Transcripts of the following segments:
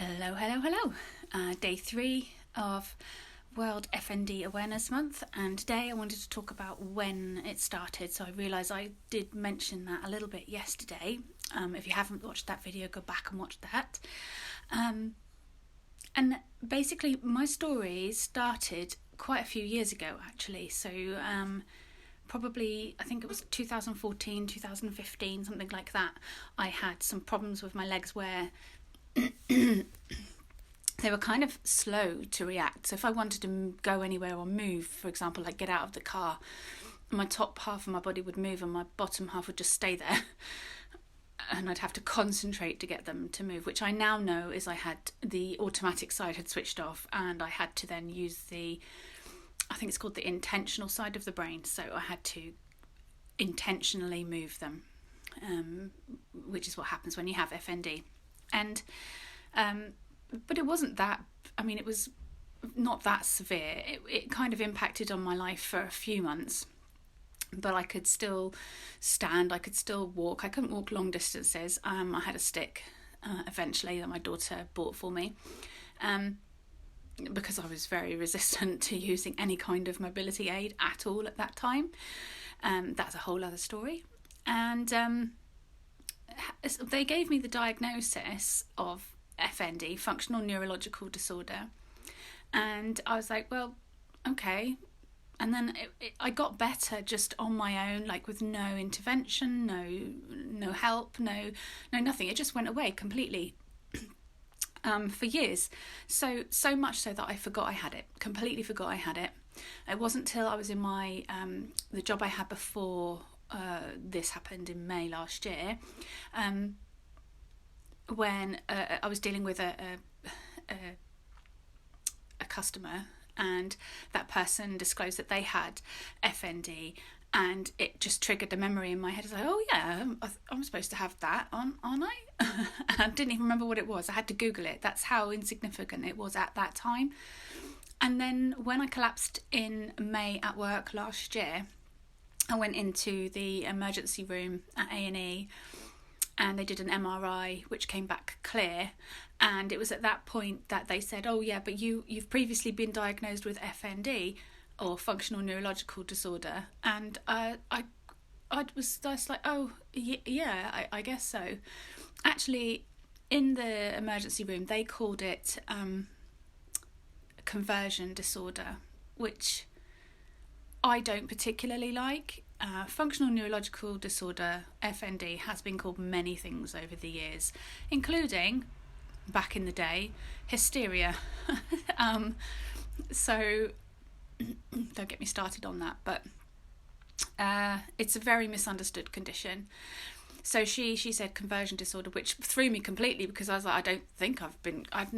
Hello. Day 3 of World FND Awareness Month, and today I wanted to talk about when it started. So I realise I did mention that a little bit yesterday. If you haven't watched that video, go back and watch that. And basically my story started quite a few years ago actually. So probably, I think it was 2014, 2015, something like that. I had some problems with my legs where they were kind of slow to react. So if I wanted to go anywhere or move, for example, like get out of the car, my top half of my body would move and my bottom half would just stay there. And I'd have to concentrate to get them to move, which I now know is I had the automatic side had switched off and I had to then use I think it's called the intentional side of the brain. So I had to intentionally move them, which is what happens when you have FND. And but it wasn't that, it was not that severe. It kind of impacted on my life for a few months, but I could still stand, I could still walk. I couldn't walk long distances. I had a stick eventually that my daughter bought for me, because I was very resistant to using any kind of mobility aid at all at that time. That's a whole other story. And they gave me the diagnosis of FND, functional neurological disorder, and I was like, well, okay. And then I got better just on my own, like with no intervention, no help, no nothing. It just went away completely for years. So much so that I forgot I had it, completely forgot I had it. It wasn't till I was in my the job I had before this happened in May last year, when I was dealing with a customer, and that person disclosed that they had FND, and it just triggered a memory in my head. It's like, oh yeah, I'm supposed to have that, aren't I? I didn't even remember what it was. I had to Google it. That's how insignificant it was at that time. And then when I collapsed in May at work last year, I went into the emergency room at A&E and they did an MRI which came back clear, and it was at that point that they said, oh yeah, but you've previously been diagnosed with FND, or functional neurological disorder. And I was just like, oh yeah, I guess so. Actually, in the emergency room they called it conversion disorder, which I don't particularly like. Functional neurological disorder, FND, has been called many things over the years, including, back in the day, hysteria. So don't get me started on that, but it's a very misunderstood condition. So she said conversion disorder, which threw me completely, because I was like, I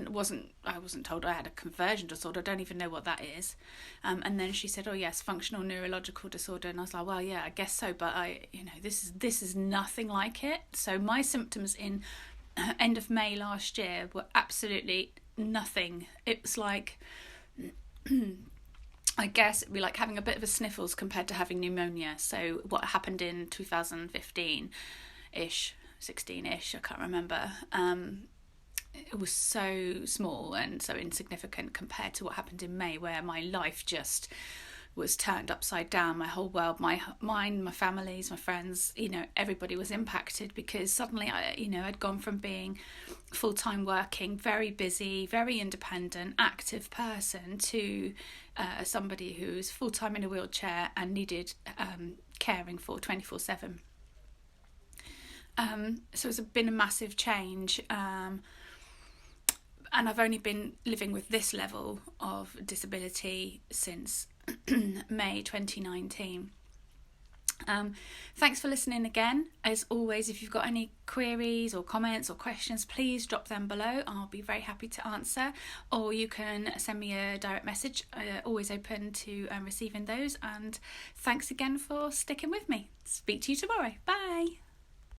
wasn't told I had a conversion disorder. I don't even know what that is. And then she said, oh yes, functional neurological disorder. And I was like, well, yeah, I guess so. But this is nothing like it. So my symptoms in end of May last year were absolutely nothing. It was like, I guess it'd be like having a bit of a sniffles compared to having pneumonia. So what happened in 2015-ish, 16-ish, I can't remember. It was so small and so insignificant compared to what happened in May, where my life just was turned upside down. My whole world, mine, my family's, my friends, everybody was impacted, because suddenly I'd gone from being full-time working, very busy, very independent, active person, to somebody who's full-time in a wheelchair and needed caring for 24/7. So it's been a massive change, and I've only been living with this level of disability since May 2019. Thanks for listening again. As always, if you've got any queries or comments or questions, please drop them below. I'll be very happy to answer, or you can send me a direct message. Always open to receiving those. And thanks again for sticking with me. Speak to you tomorrow. Bye.